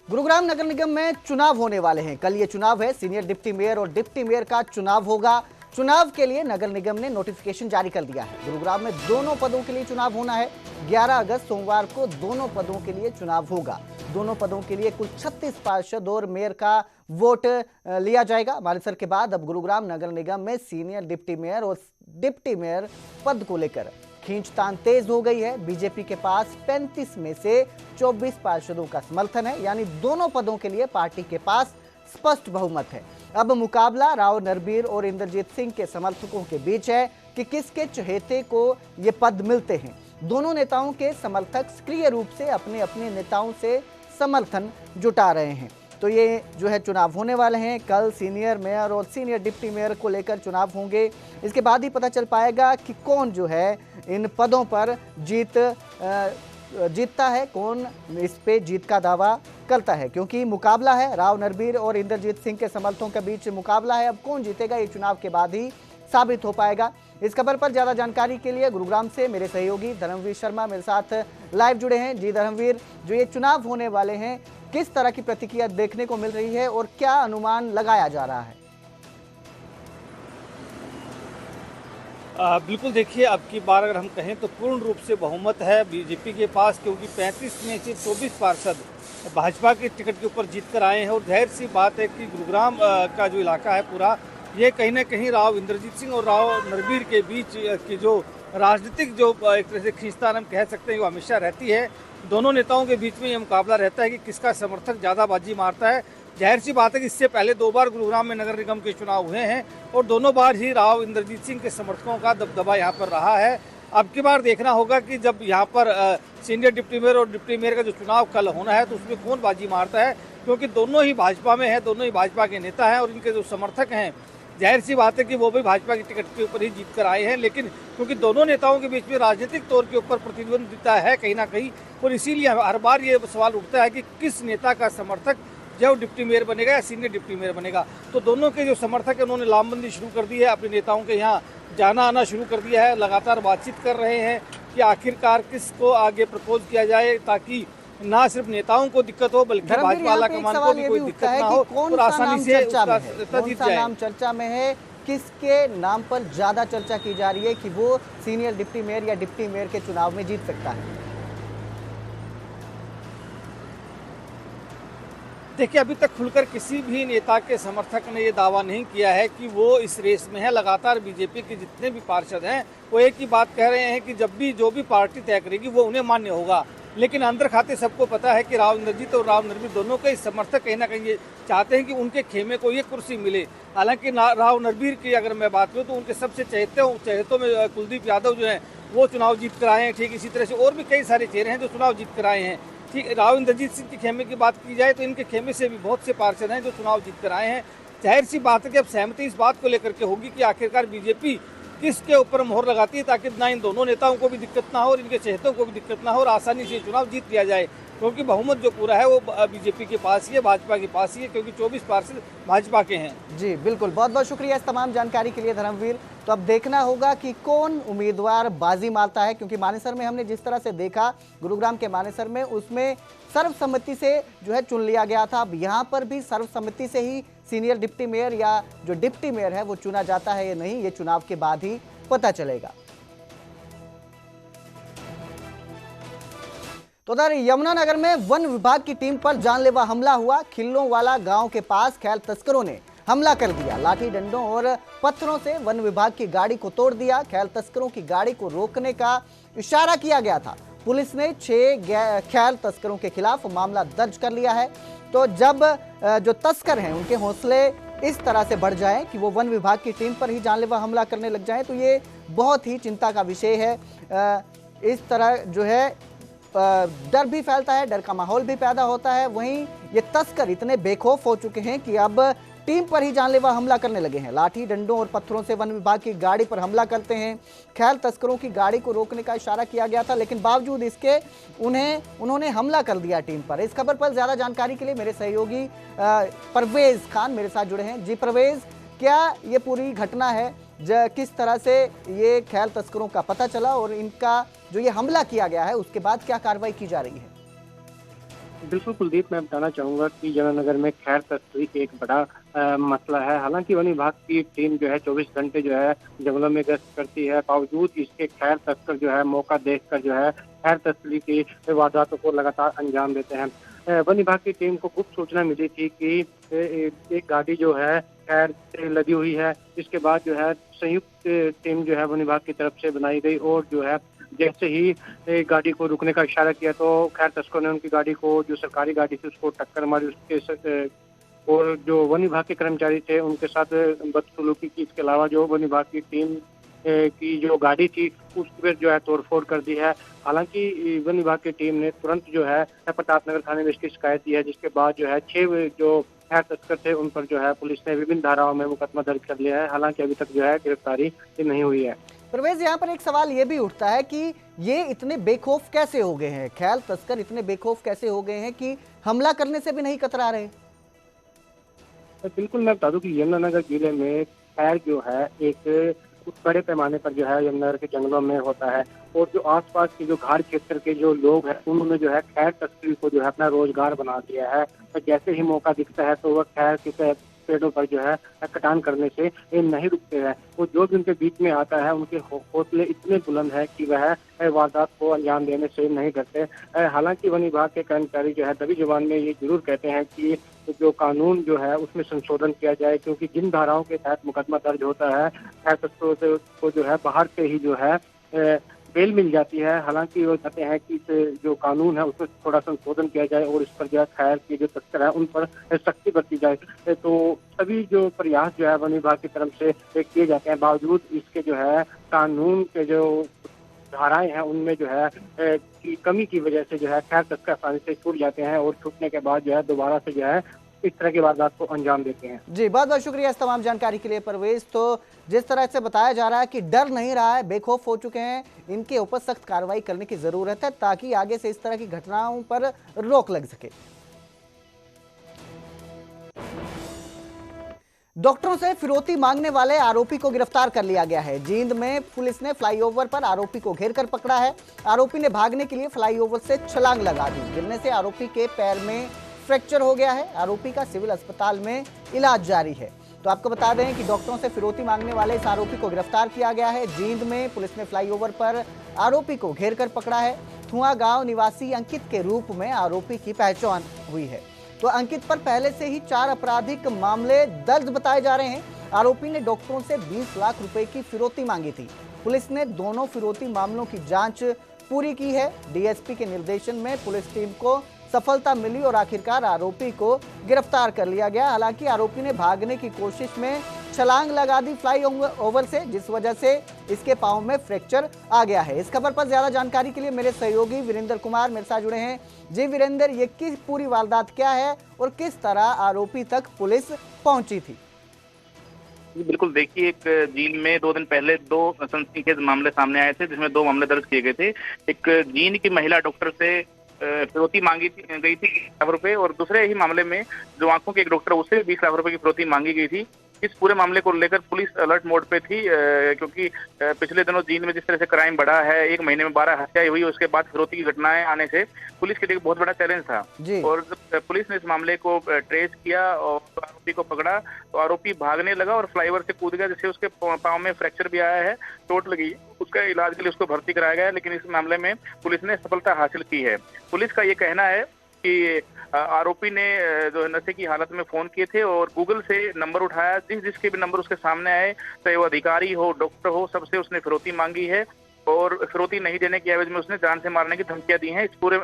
गुरुग्राम नगर निगम में चुनाव होने वाले हैं। कल ये चुनाव है। सीनियर डिप्टी मेयर और डिप्टी मेयर का चुनाव होगा। चुनाव के लिए नगर निगम ने नोटिफिकेशन जारी कर दिया है। गुरुग्राम में दोनों पदों के लिए चुनाव होना है। 11 अगस्त सोमवार को दोनों पदों के लिए चुनाव होगा। दोनों पदों के लिए कुल 36 पार्षद और मेयर का वोट लिया जाएगा। मानेसर के बाद अब गुरुग्राम नगर निगम में सीनियर डिप्टी मेयर और डिप्टी मेयर पद को लेकर खींचतान तेज हो गई है। बीजेपी के पास 35 में से 24 पार्षदों का समर्थन है, यानी दोनों पदों के लिए पार्टी के पास स्पष्ट बहुमत है। अब मुकाबला राव नरबीर और इंद्रजीत सिंह के समर्थकों के बीच है कि किसके चहेते को ये पद मिलते हैं। दोनों नेताओं के समर्थक सक्रिय रूप से अपने अपने नेताओं से समर्थन जुटा रहे हैं। तो ये जो है चुनाव होने वाले हैं। कल सीनियर मेयर और सीनियर डिप्टी मेयर को लेकर चुनाव होंगे। इसके बाद ही पता चल पाएगा कि कौन जो है इन पदों पर जीतता है, कौन इस पे जीत का दावा करता है, क्योंकि मुकाबला है। राव नरबीर और इंद्रजीत सिंह के समर्थकों के बीच मुकाबला है। अब कौन जीतेगा ये चुनाव के बाद ही साबित हो पाएगा। इस खबर पर ज्यादा जानकारी के लिए गुरुग्राम से मेरे सहयोगी धर्मवीर शर्मा मेरे साथ लाइव जुड़े हैं। जी धर्मवीर, जो ये चुनाव होने वाले हैं, किस तरह की प्रतिक्रिया देखने को मिल रही है और क्या अनुमान लगाया जा रहा है? बिल्कुल देखिए, अब की बार अगर हम कहें तो पूर्ण रूप से बहुमत है बीजेपी के पास, क्योंकि 35 में से 24 पार्षद भाजपा के टिकट के ऊपर जीत कर आए हैं। और जाहिर सी बात है कि गुरुग्राम का जो इलाका है पूरा, ये कहीं ना कहीं राव इंद्रजीत सिंह और राव नरबीर के बीच की जो राजनीतिक जो एक तरह से खींचतान हम कह सकते हैं वो हमेशा रहती है। दोनों नेताओं के बीच में ये मुकाबला रहता है कि किसका समर्थक ज़्यादा बाजी मारता है। जाहिर सी बात है कि इससे पहले 2 बार गुरुग्राम में नगर निगम के चुनाव हुए हैं और दोनों बार ही राव इंद्रजीत सिंह के समर्थकों का दबदबा यहाँ पर रहा है। अब की बार देखना होगा कि जब यहाँ पर सीनियर डिप्टी मेयर और डिप्टी मेयर का जो चुनाव कल होना है तो उसमें कौन बाजी मारता है, क्योंकि दोनों ही भाजपा में है, दोनों ही भाजपा के नेता हैं और इनके जो समर्थक हैं जाहिर सी बात है कि वो भी भाजपा की टिकट के ऊपर ही जीत कर आए हैं। लेकिन क्योंकि दोनों नेताओं के बीच में राजनीतिक तौर के ऊपर प्रतिद्वंदिता है कहीं ना कहीं, और इसीलिए हर बार ये सवाल उठता है कि किस नेता का समर्थक जब डिप्टी मेयर बनेगा या सीनियर डिप्टी मेयर बनेगा। तो दोनों के जो समर्थक है उन्होंने लामबंदी शुरू कर दी है, अपने नेताओं के यहाँ जाना आना शुरू कर दिया है, लगातार बातचीत कर रहे हैं कि आखिरकार किसको आगे प्रपोज किया जाए ताकि ना सिर्फ नेताओं को दिक्कत हो बल्कि भाजपा आला कमान को भी कोई दिक्कत ना हो और आसानी से कौन सा नाम चर्चा में है, किसके नाम पर ज्यादा चर्चा की जा रही है कि वो सीनियर डिप्टी मेयर या डिप्टी मेयर के चुनाव में जीत सकता है? देखिए, अभी तक खुलकर किसी भी नेता के समर्थक ने ये दावा नहीं किया है कि वो इस रेस में है। लगातार बीजेपी के जितने भी पार्षद हैं वो एक ही बात कह रहे हैं कि जब भी जो भी पार्टी तय करेगी वो उन्हें मान्य होगा। लेकिन अंदर खाते सबको पता है कि राव इंद्रजीत और राव नरबीर दोनों के समर्थक कहीं ना कहीं ये चाहते हैं कि उनके खेमे को ये कुर्सी मिले। हालांकि राव नरबीर की अगर मैं बात करूँ तो उनके सबसे चहेतों में कुलदीप यादव जो हैं वो चुनाव जीत कर आए हैं। ठीक इसी तरह से और भी कई सारे चेहरे हैं जो चुनाव जीत कर आए हैं। ठीक, राव इंद्रजीत सिंह के खेमे की बात की जाए तो इनके खेमे से भी बहुत से पार्षद हैं जो चुनाव जीत कर आए हैं। जाहिर सी बात है कि अब सहमति इस बात को लेकर के होगी कि आखिरकार बीजेपी किसके ऊपर मोहर लगाती है ताकि ना इन दोनों नेताओं को भी दिक्कत ना हो और इनके चहेतों को भी दिक्कत ना हो और आसानी से चुनाव जीत लिया जाए, क्योंकि बहुमत जो पूरा है वो बीजेपी के पास ही है, भाजपा के पास ही है, क्योंकि 24 पार्षद भाजपा के हैं। जी बिल्कुल, बहुत बहुत शुक्रिया इस तमाम जानकारी के लिए धर्मवीर। तो अब देखना होगा कि कौन उम्मीदवार बाजी मारता है, क्योंकि मानेसर में हमने जिस तरह से देखा, गुरुग्राम के मानेसर में उसमें सर्वसम्मति से जो है चुन लिया गया था। अब यहाँ पर भी सर्वसम्मति से ही सीनियर डिप्टी मेयर या जो डिप्टी मेयर है वो चुना जाता है या नहीं, ये चुनाव के बाद ही पता चलेगा। तो उधर यमुनानगर में वन विभाग की टीम पर जानलेवा हमला हुआ। खिल्लों वाला गांव के पास खैल तस्करों ने हमला कर दिया। लाठी डंडों और पत्थरों से वन विभाग की गाड़ी को तोड़ दिया। खैल तस्करों की गाड़ी को रोकने का इशारा किया गया था। पुलिस ने 6 खैल तस्करों के खिलाफ मामला दर्ज कर लिया है। तो जब जो तस्कर हैं उनके हौसले इस तरह से बढ़ जाए कि वो वन विभाग की टीम पर ही जानलेवा हमला करने लग जाए तो ये बहुत ही चिंता का विषय है। इस तरह जो है डर भी फैलता है, डर का माहौल भी पैदा होता है। वहीं ये तस्कर इतने बेखौफ हो चुके हैं कि अब टीम पर ही जानलेवा हमला करने लगे हैं। लाठी डंडों और पत्थरों से वन विभाग की गाड़ी पर हमला करते हैं। खैल तस्करों की गाड़ी को रोकने का इशारा किया गया था, लेकिन बावजूद इसके उन्होंने हमला कर दिया टीम पर। इस खबर पर ज्यादा जानकारी के लिए मेरे सहयोगी परवेज खान मेरे साथ जुड़े हैं। जी परवेज, क्या ये पूरी घटना है, किस तरह से ये खैल तस्करों का पता चला और इनका जो ये हमला किया गया है उसके बाद क्या कार्रवाई की जा रही है? बिल्कुल कुलदीप, मैं बताना चाहूँगा कि यमुनानगर में खैर तस्करी एक बड़ा मसला है। हालांकि वन विभाग की टीम जो है 24 घंटे जो है जंगलों में गश्त करती है, बावजूद इसके खैर तस्कर जो है मौका देखकर जो है खैर तस्करी की वारदातों को लगातार अंजाम देते हैं। वन विभाग की टीम को गुप्त सूचना मिली थी कि एक गाड़ी जो है खैर से लदी हुई है। इसके बाद जो है संयुक्त टीम जो है वन विभाग की तरफ से बनाई गई और जो है जैसे ही गाड़ी को रुकने का इशारा किया तो खैर तस्करों ने उनकी गाड़ी को, जो सरकारी गाड़ी थी, उसको टक्कर मारी। और जो वन विभाग के कर्मचारी थे उनके साथ बदसलूकी की। इसके अलावा जो वन विभाग की टीम की जो गाड़ी थी उस पर जो है तोड़फोड़ कर दी है। हालांकि वन विभाग की टीम ने तुरंत जो है प्रतापनगर थाने में इसकी शिकायत दी है, जिसके बाद जो है 6 जो खैर तस्कर थे उन पर जो है पुलिस ने विभिन्न धाराओं में मुकदमा दर्ज कर लिया है। हालांकि अभी तक जो है गिरफ्तारी नहीं हुई है। परवेज, यहाँ पर एक सवाल ये भी उठता है कि ये इतने बेखौफ कैसे हो गए हैं, खैर तस्कर इतने बेखौफ कैसे हो गए हैं कि हमला करने से भी नहीं कतरा रहे? बिल्कुल, मैं बता दूं कि यमुनानगर जिले में खैर जो है एक कुछ बड़े पैमाने पर जो है यमुनानगर के जंगलों में होता है। और जो आसपास के जो घाट क्षेत्र के जो लोग हैं उन्होंने जो है खैर तस्करी को जो है अपना रोजगार बना दिया है। तो जैसे ही मौका दिखता है तो वह खैर के पेड़ों पर जो है कटान करने से नहीं रुकते हैं। वो जो भी उनके बीच में आता है उनके हौसले इतने बुलंद है कि वह वारदात को अंजाम देने से नहीं डरते। हालांकि वन विभाग के कर्मचारी जो है दबी जुबान में ये जरूर कहते हैं कि जो कानून जो है उसमें संशोधन किया जाए, क्योंकि जिन धाराओं के तहत मुकदमा दर्ज होता है खैर तस्करों को जो है बाहर से ही जो है बेल मिल जाती है। हालांकि वो चाहते हैं कि इस जो कानून है उसमें थोड़ा संशोधन किया जाए और इस पर जो है खैर के जो तस्कर है उन पर सख्ती बरती जाए। तो सभी जो प्रयास जो है वन विभाग की तरफ से किए जाते हैं, बावजूद इसके जो है कानून के जो धाराएं हैं उनमें जो है की कमी की वजह से जो है खैर तस्कर आसानी से छूट जाते हैं और छूटने के बाद जो है दोबारा से जो है इस तरह की वारदात को अंजाम देते हैं। जी, बहुत बहुत शुक्रिया इस तमाम जानकारी के लिए परवेज। तो जिस तरह से बताया जा रहा है कि डर नहीं रहा है, बेखौफ हो चुके हैं, इनके ऊपर सख्त कार्रवाई करने की जरूरत है ताकि आगे से इस तरह की घटनाओं पर रोक लग सके। डॉक्टरों से फिरौती मांगने वाले आरोपी को गिरफ्तार कर लिया गया है। जींद में पुलिस ने फ्लाईओवर पर आरोपी को घेर कर पकड़ा है। आरोपी ने भागने के लिए फ्लाईओवर से छलांग लगा दी। गिरने से आरोपी के पैर में फ्रैक्चर हो गया है। आरोपी का सिविल अस्पताल में इलाज जारी है। तो आपको बता दें कि डॉक्टरों से फिरौती मांगने वाले इस आरोपी को गिरफ्तार किया गया है। जींद में पुलिस ने फ्लाईओवर पर आरोपी को घेर कर पकड़ा है। थुआ गांव निवासी अंकित के रूप में आरोपी की पहचान हुई है। तो अंकित पर पहले से ही 4 आपराधिक मामले दर्ज बताए जा रहे हैं। आरोपी ने डॉक्टरों से 20 लाख रुपए की फिरौती मांगी थी। पुलिस ने दोनों फिरौती मामलों की जांच पूरी की है। डीएसपी के निर्देशन में पुलिस टीम को सफलता मिली और आखिरकार आरोपी को गिरफ्तार कर लिया गया। हालांकि आरोपी ने भागने की कोशिश में छलांग लगा दी फ्लाई ओवर से, जिस वजह से इसके पांव में फ्रैक्चर आ गया है। इस खबर पर ज्यादा जानकारी के लिए मेरे सहयोगी वीरेंद्र कुमार मेरे साथ जुड़े हैं। जी वीरेंद्र, ये किस पूरी वारदात क्या है और किस तरह आरोपी तक पुलिस पहुंची थी? बिल्कुल, देखिए, एक जींद में 2 दिन पहले 2 सनसनीखेज मामले सामने आए थे, जिसमें 2 मामले दर्ज किए गए थे। एक जींद की महिला डॉक्टर से फिरौती मांगी गई थी 20 लाख रुपए, और दूसरे ही मामले में जो आंखों के एक डॉक्टर, उससे 20 लाख रुपए की फिरौती मांगी गई थी। इस पूरे मामले को लेकर पुलिस अलर्ट मोड पे थी, क्योंकि पिछले दिनों जींद में जिस तरह से क्राइम बढ़ा है, एक महीने में 12 हत्याएं हुई, उसके बाद फिरौती की घटनाएं आने से पुलिस के लिए बहुत बड़ा चैलेंज था। और जब पुलिस ने इस मामले को ट्रेस किया और आरोपी को पकड़ा तो आरोपी भागने लगा और फ्लाईओवर से कूद गया, जिससे उसके पांव में फ्रैक्चर भी आया है, चोट लगी। उसका इलाज के लिए उसको भर्ती कराया गया, लेकिन इस मामले में पुलिस ने सफलता हासिल की है। पुलिस का ये कहना है कि आरोपी ने जो नशे की हालत में फोन किए थे और गूगल से नंबर उठाया, जिसके भी नंबर उसके सामने आए, चाहे वो अधिकारी हो, डॉक्टर हो, सबसे उसने फिरौती मांगी है और फिरौती नहीं देने की एवज में उसने जान से मारने की धमकियां दी हैं। इस पूरे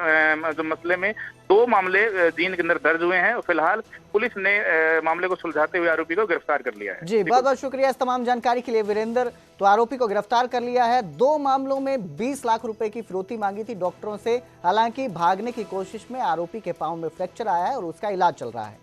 जो मसले में 2 मामले जींद के अंदर दर्ज हुए हैं और फिलहाल पुलिस ने मामले को सुलझाते हुए आरोपी को गिरफ्तार कर लिया है। जी, बहुत बहुत शुक्रिया इस तमाम जानकारी के लिए वीरेंद्र। तो आरोपी को गिरफ्तार कर लिया है। 2 मामलों में 20 लाख रुपए की फिरौती मांगी थी डॉक्टरों से। हालांकि भागने की कोशिश में आरोपी के पांव में फ्रैक्चर आया है और उसका इलाज चल रहा है।